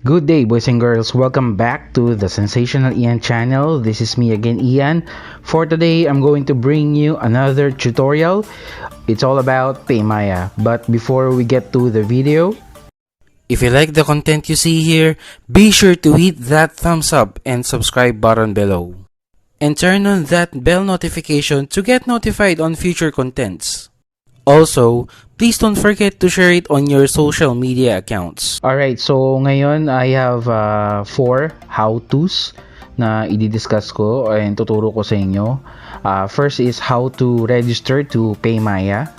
Good day, boys and girls. Welcome back to the Sensational Ian channel. This is me again, Ian. For today, I'm going to bring you another tutorial. It's all about Paymaya. But before we get to the video, if you like the content you see here, be sure to hit that thumbs up and subscribe button below. And turn on that bell notification to get notified on future contents. Also, please don't forget to share it on your social media accounts. Alright, so ngayon I have 4 how-tos na i-discuss ko and tuturo ko sa inyo. First is how to register to Paymaya.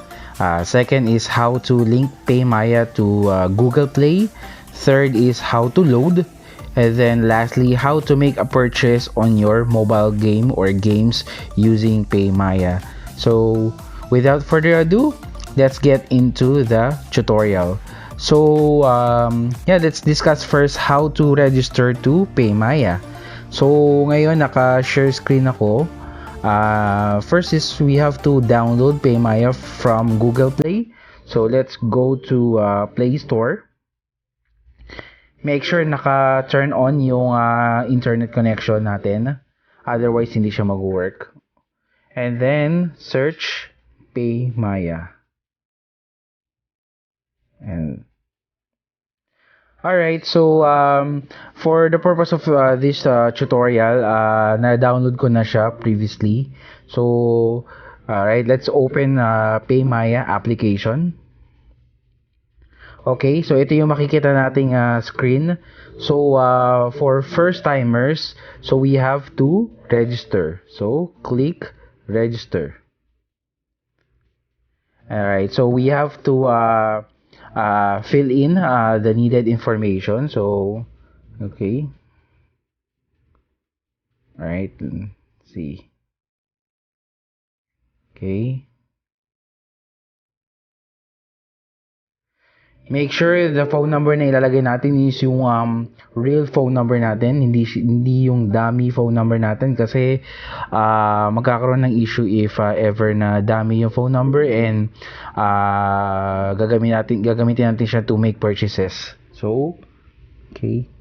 Second is how to link Paymaya to Google Play. Third is how to load. And then lastly, how to make a purchase on your mobile game or games using Paymaya. So, without further ado, let's get into the tutorial. So, let's discuss first how to register to Paymaya. So, ngayon naka-share screen ako. First is we have to download Paymaya from Google Play. So, let's go to Play Store. Make sure naka-turn on yung internet connection natin. Otherwise, hindi siya mag-work. And then, search Paymaya. And alright, so for the purpose of this tutorial, na-download ko na siya previously. So, alright, let's open Paymaya application. Okay, so ito yung makikita nating screen. So, for first timers, so we have to register. So, click register. Alright, so we have to fill in the needed information. So, okay. Alright, let's see. Okay. Make sure the phone number na ilalagay natin is yung real phone number natin, hindi yung dummy phone number natin kasi magkakaroon ng issue if ever na dummy yung phone number and gagamitin natin siya to make purchases. So, okay.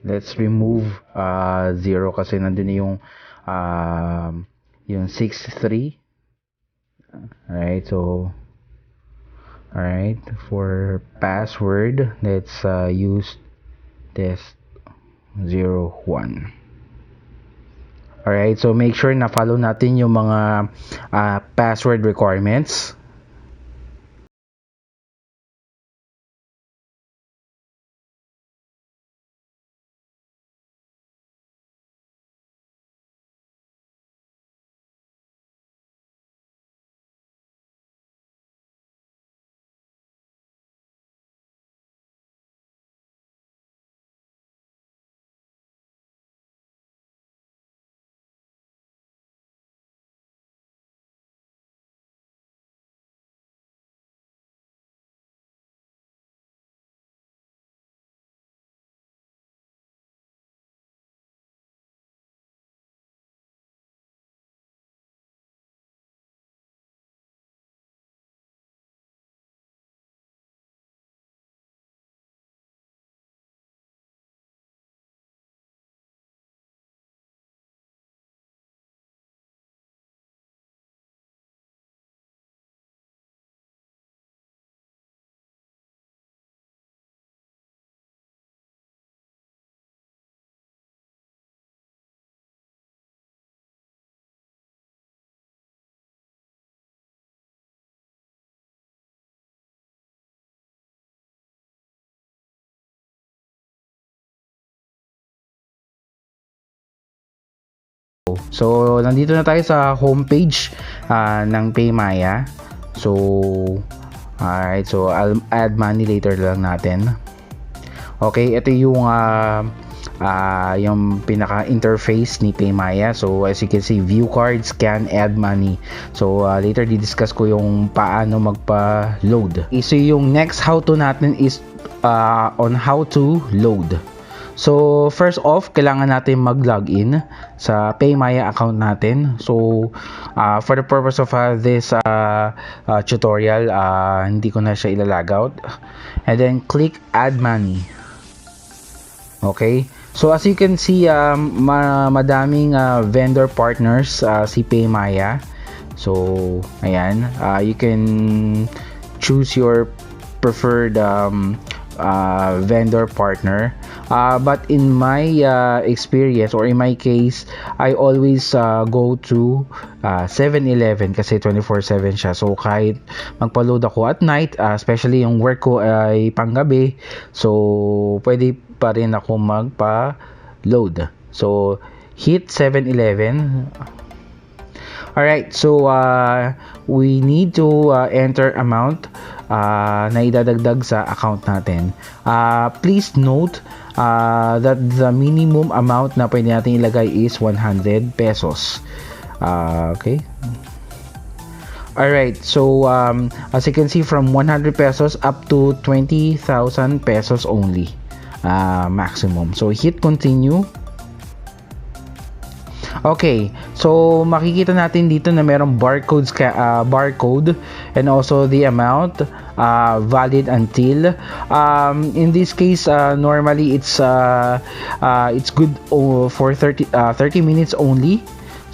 Let's remove 0 kasi nandun yung 63. Alright, so alright, for password, let's use test 01. Alright, so make sure na follow natin yung mga password requirements. So, nandito na tayo sa homepage ng Paymaya. So, alright. So, I'll add money later lang natin. Okay, ito yung pinaka-interface ni Paymaya. So, as you can see, view card, scan, add money. So, later di-discuss ko yung paano magpa-load. So, yung next how-to natin is on how to load. So, first off, kailangan natin mag-login sa Paymaya account natin. So, for the purpose of this tutorial, hindi ko na siya ilalog out. And then, click Add Money. Okay? So, as you can see, madaming vendor partners si Paymaya. So, ayan. You can choose your preferred vendor partner. But in my experience or in my case, I always go to 7-Eleven kasi 24/7 siya. So kahit magpa-load ako at night, especially yung work ko ay panggabi, so pwede pa rin ako magpa-load. So hit 7-Eleven. Alright, so we need to enter amount na idadagdag sa account natin. Please note that the minimum amount na pwede natin ilagay is 100 pesos. Okay. Alright, so as you can see, from 100 pesos up to 20,000 pesos only maximum. So hit continue. Okay, so makikita natin dito na merong barcode and also the amount valid until in this case normally it's good for 30 minutes only.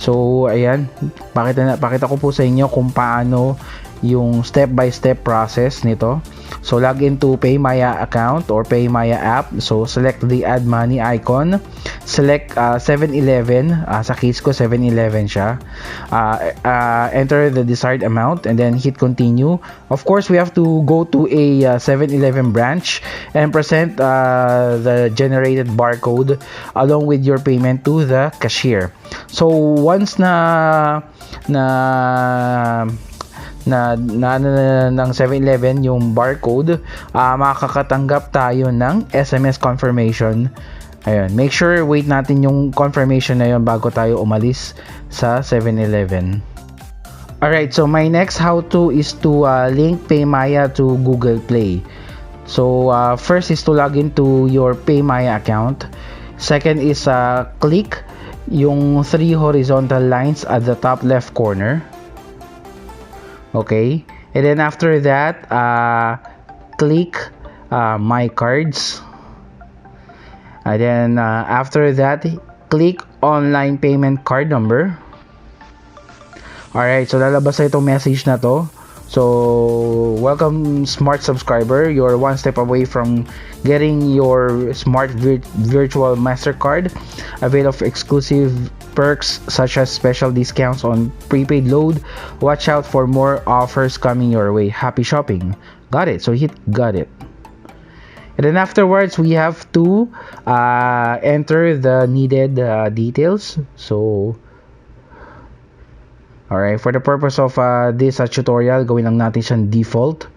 So ayan, pakita ko po sa inyo kung paano yung step by step process nito. So log into Paymaya account or Paymaya app. So select the add money icon. Select 7-Eleven. Sa case ko 7-Eleven siya. Enter the desired amount and then hit continue. Of course, we have to go to a 7-Eleven branch and present the generated barcode along with your payment to the cashier. So once ng 7-Eleven yung barcode, makakatanggap tayo ng SMS confirmation. Ayun, make sure wait natin yung confirmation na yun bago tayo umalis sa 7-Eleven. Alright, so my next how-to is to link Paymaya to Google Play. So first is to log into your Paymaya account. Second is click yung 3 horizontal lines at the top left corner. Okay, and then after that click my cards, and then after that click online payment card number. Alright, so lalabas na itong message na to. So welcome smart subscriber, you're one step away from getting your smart virtual MasterCard. Avail of exclusive perks such as special discounts on prepaid load. Watch out for more offers coming your way. Happy shopping. Got it. So hit got it. And then afterwards we have to enter the needed details. So alright, for the purpose of this tutorial, gawin lang natin siyang default.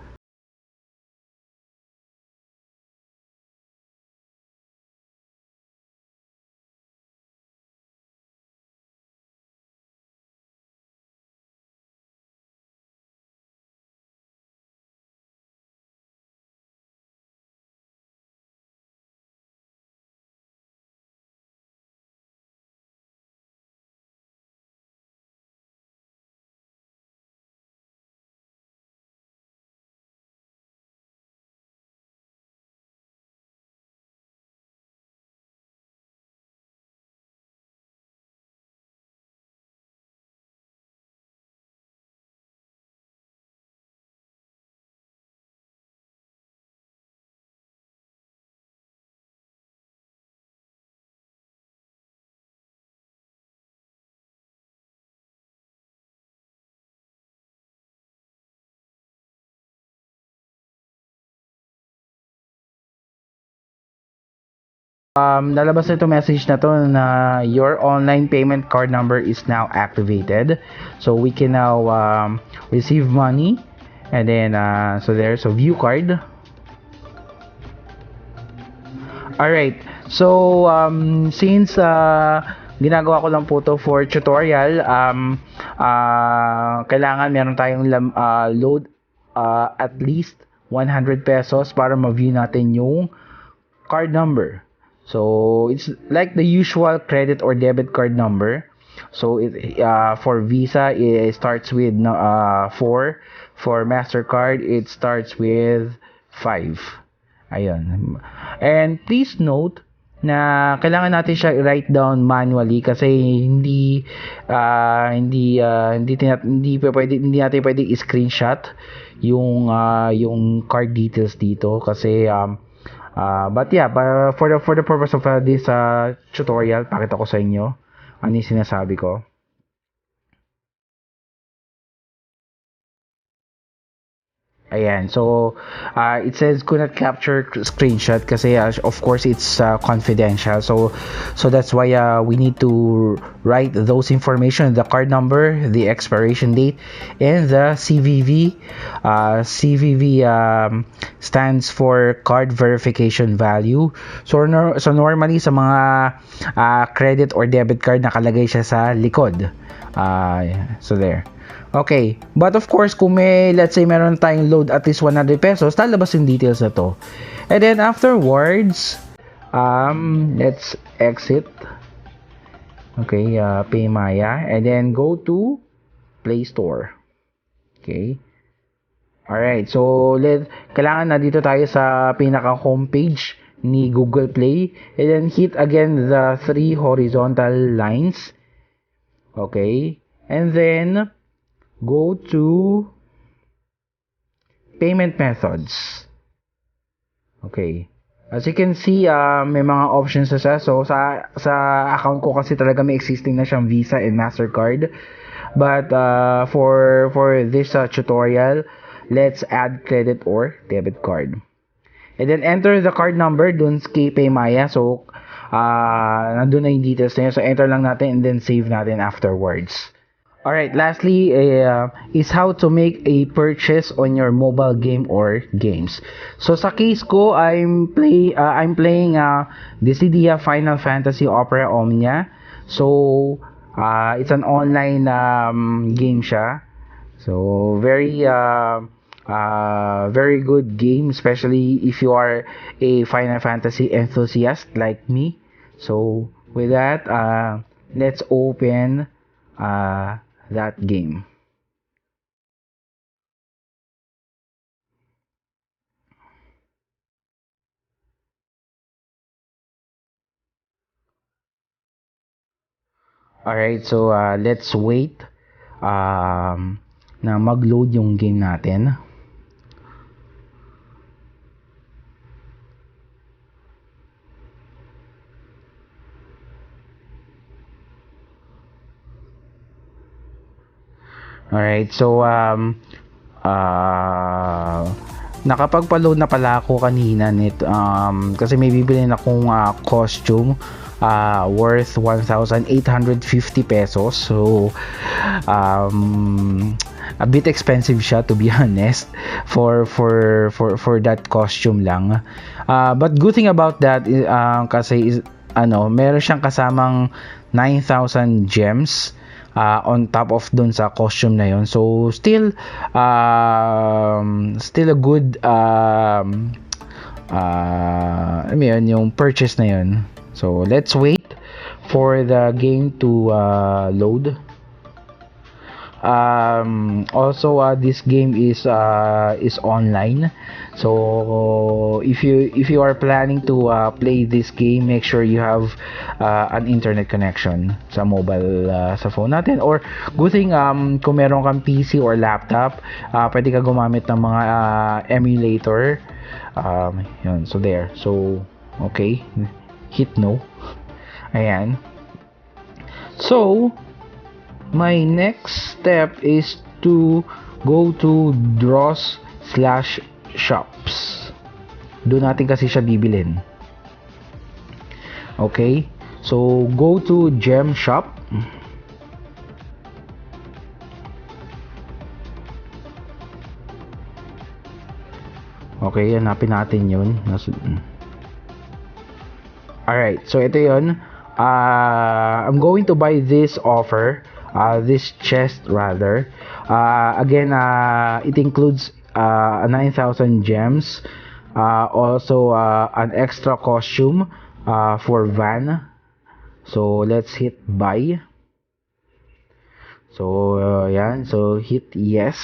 Lalabas na itong message na to na your online payment card number is now activated. So we can now receive money, and then so there's a view card. Alright, so since ginagawa ko lang po to for tutorial, kailangan meron tayong load at least 100 pesos para ma-view natin yung card number. So it's like the usual credit or debit card number. So for Visa it starts with 4. For Mastercard it starts with 5. Ayun. And please note na kailangan natin siya i-write down manually kasi hindi natin pwede i-screenshot yung card details dito kasi but yeah, for the purpose of this tutorial, pakita ko sa inyo ano yung sinasabi ko. Ayan, so it says could not capture screenshot kasi of course it's confidential. So that's why we need to write those information, the card number, the expiration date, and the CVV. CVV stands for card verification value. So normally sa mga credit or debit card nakalagay siya sa likod. So there. Okay, but of course, kung let's say meron tayong load at least 100 pesos, lalabas yung details na to. And then afterwards, let's exit. Okay, Paymaya, and then go to Play Store. Okay. Alright, so kailangan na dito tayo sa pinaka homepage ni Google Play, and then hit again the 3 horizontal lines. Okay, and then go to payment methods. Okay. As you can see, may mga options na siya. So, sa account ko kasi talaga may existing na siyang Visa and Mastercard. But, for this tutorial, let's add credit or debit card. And then, enter the card number dun kay Paymaya. So, nandun na yung details na yun. So, enter lang natin and then save natin afterwards. Alright, lastly is how to make a purchase on your mobile game or games. So sa case ko, I'm playing Dissidia Final Fantasy Opera Omnia. So it's an online game siya. So very good game, especially if you are a Final Fantasy enthusiast like me. So with that, let's open that game. Alright, so let's wait na mag-load yung game natin. Alright, so nakapagpa-load na pala ako kanina nito kasi may bibilhin akong costume worth 1,850 pesos. So a bit expensive siya, to be honest, for that costume lang. But good thing about that is kasi is meron siyang kasamang 9,000 gems on top of dun sa costume na yon. So still a good yung purchase na yon. So let's wait for the game to load. Also this game is online. So if you are planning to play this game, make sure you have an internet connection sa mobile sa phone natin, or good thing kung meron kang PC or laptop, pwede ka gumamit ng mga emulator. Yun, so there. So okay, hit no. Ayan. So my next step is to go to draws/shops. Doon natin kasi siya bibilin. Okay, so go to gem shop. Okay, hanapin natin yun. Alright, so ito yun. I'm going to buy this offer. This chest rather. Again, it includes 9,000 gems. Also, an extra costume for van. So let's hit buy. So yan, so hit yes.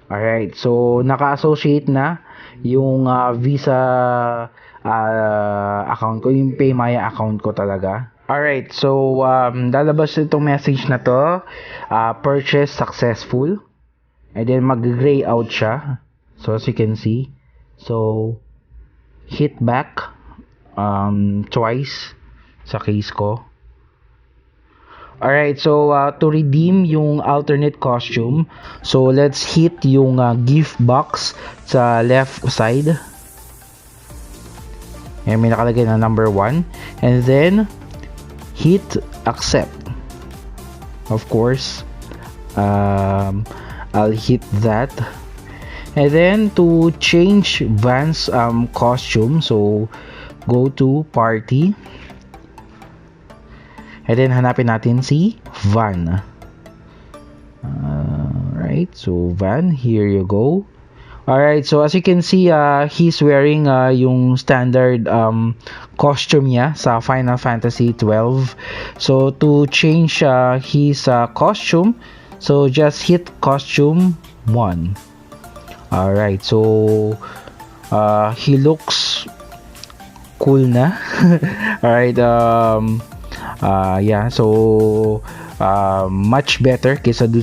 Alright, so naka-associate na yung Visa account ko, yung Paymaya account ko talaga. Alright, so lalabas itong message na to, purchase successful, and then mag-gray out siya. So as you can see, so hit back twice sa case ko. Alright, so to redeem yung alternate costume, so let's hit yung gift box sa left side. And may nakalagay na number 1. And then, hit accept. Of course, I'll hit that. And then, to change Van's costume, so go to party. And then, hanapin natin si Van. Right, so Van, here you go. Alright, so as you can see, he's wearing yung standard costume niya sa Final Fantasy 12. So, to change his costume, so just hit costume 1. Alright, so he looks cool na. Alright, yeah, so much better kaysa dun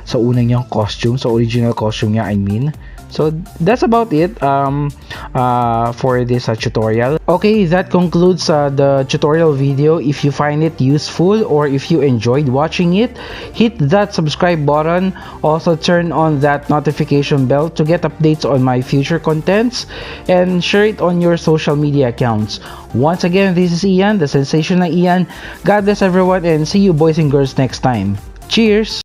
sa unang niyang costume, sa original costume niya, I mean. So that's about it for this tutorial. Okay, that concludes the tutorial video. If you find it useful or if you enjoyed watching it, hit that subscribe button. Also turn on that notification bell to get updates on my future contents, and share it on your social media accounts. Once again, this is Ian, the Sensational Ian. God bless everyone, and see you boys and girls next time. Cheers!